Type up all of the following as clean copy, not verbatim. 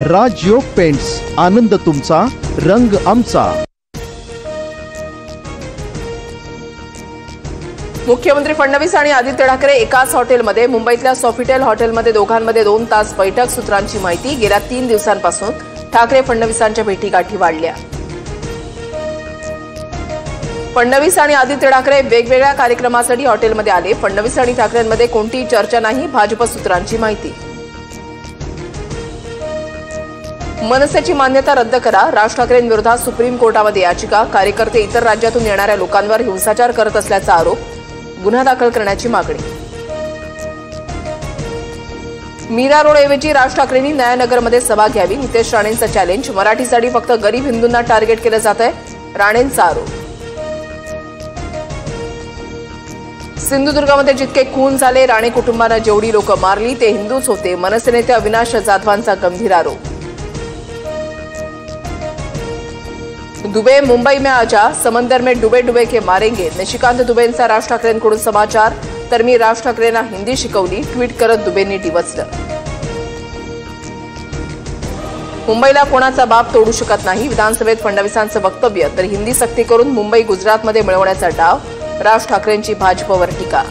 राजयोग paints, आनंद तुमचा, रंग आमचा। मुख्यमंत्री फडणवीस आणि आदित्य ठाकरे एकाच हॉटेलमध्ये मुंबईतल्या सॉफिटेल हॉटेलमध्ये दोघांमध्ये 2 तास बैठक। सूत्रांची माहिती, गेल्या 3 दिवसांपासून ठाकरे फडणवीसांच्या भेटीगाठी वाढल्या। फडणवीस आणि आदित्य ठाकरे वेगवेगळ्या कार्यक्रमासाठी हॉटेलमध्ये आले। फडणवीस आणि ठाकरेंमध्ये कोणतीही चर्चा नाही, भाजप सूत्रांची माहिती। मनसेची मान्यता रद्द करा, राज ठाकरेंविरोधात सुप्रीम कोर्टामध्ये याचिका। कार्यकर्ते इतर राज्यातून येणाऱ्या लोकांवर हिंसाचार करत असल्याचा आरोप, गुन्हा दाखल करण्याची मागणी। मीरा रोडऐवजी राज ठाकरेंनी नयानगरमध्ये सभा घ्यावी, नितेश राणेंचं चॅलेंज। मराठीसाठी फक्त गरीब हिंदूंना टार्गेट केलं जात आहे, राणेंचा आरोप। सिंधुदुर्गामध्ये जितके खून झाले, राणे कुटुंबानं जेवढी लोक मारली ते हिंदूच होते, मनसे नेते अविनाश जाधवांचा गंभीर आरोप। दुबे मुंबई में आजा, समंदर में डुबे डुबे के मारेंगे। निशिकांत दुबेंचा राज ठाकरेंकडून समाचार, तर मी राज ठाकरेंना हिंदी शिकवली, ट्विट करत दुबेंनी डिवचलं। मुंबईला कोणाचा बाप तोडू शकत नाही, विधानसभेत फडणवीसांचं वक्तव्य। तर हिंदी सक्ती करून मुंबई गुजरातमध्ये मिळवण्याचा डाव, राज ठाकरेंची भाजपवर टीका।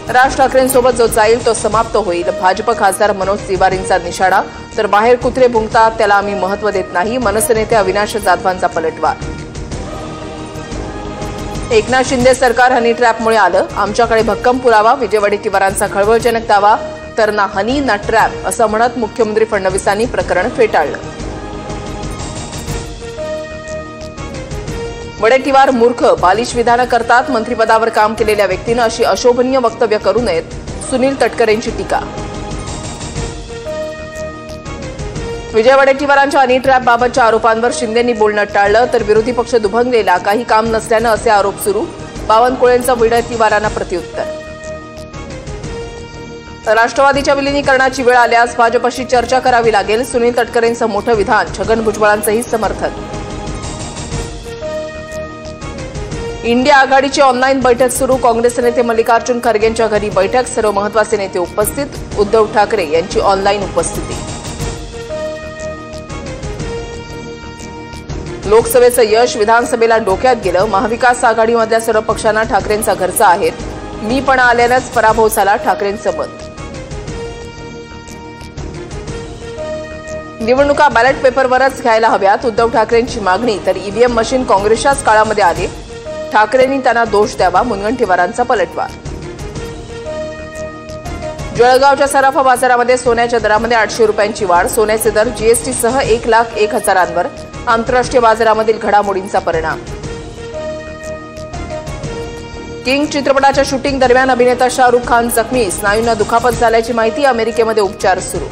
राज ठाकरेंसोबत जो जाईल तो समाप्त होईल, भाजप खासदार मनोज तिवारींचा निशाणा। तर बाहेर कुत्रे भुंकतात त्याला आम्ही महत्व देत नाही, मनसे नेते अविनाश जाधवांचा पलटवार। एकनाथ शिंदे सरकार हनी ट्रॅपमुळे आलं, आमच्याकडे भक्कम पुरावा, विजय वडेट्टीवारांचा खळबळजनक दावा। तर ना हनी ना ट्रॅप असं म्हणत मुख्यमंत्री फडणवीसांनी प्रकरण फेटाळलं। वडेट्टीवार मूर्ख, बालिश विधानं करतात, मंत्रिपदावर काम केलेल्या व्यक्तीनं अशी अशोभनीय वक्तव्य करू नयेत, सुनील तटकरेंची टीका। विजय वडेट्टीवारांच्या हनी ट्रॅप बाबतच्या आरोपांवर शिंदेंनी बोलणं टाळलं, तर विरोधी पक्ष दुभंगलेला, काही काम नसल्यानं असे आरोप सुरू। बावनकुळेंचं वडेट्टीवारांना प्रत्युत्तर। राष्ट्रवादीच्या विलिनीकरणाची वेळ आल्यास भाजपशी चर्चा करावी लागेल, सुनील तटकरेंचं मोठं विधान, छगन भुजबळांचंही समर्थन। इंडिया आघाडीची ऑनलाईन बैठक सुरू, काँग्रेस नेते मल्लिकार्जुन खरगेंच्या घरी बैठक, सर्व महत्वाचे नेते उपस्थित, उद्धव ठाकरे यांची ऑनलाईन उपस्थिती। लोकसभेचं यश विधानसभेला डोक्यात गेलं, महाविकास आघाडीमधल्या सर्व पक्षांना ठाकरेंचा घरचा आहे, मीपणा आल्यानंच पराभव झाला, ठाकरेंचं मत। निवडणुका बॅलेट पेपरवरच घ्यायला हव्यात, उद्धव ठाकरेंची मागणी। तर ईव्हीएम मशीन काँग्रेसच्याच काळामध्ये आले, ठाकरेंनी त्यांना दोष द्यावा, मुनगंटीवारांचा पलटवार। जळगावच्या सराफा बाजारामध्ये सोन्याच्या दरामध्ये 800 रुपयांची वाढ, सोन्याचे दर जीएसटीसह 1,01,000वर, आंतरराष्ट्रीय बाजारामधील घडामोडींचा परिणाम। किंग चित्रपटाच्या शूटिंग दरम्यान अभिनेता शाहरुख खान जखमी, स्नायूंना दुखापत झाल्याची माहिती, अमेरिकेमध्ये उपचार सुरू।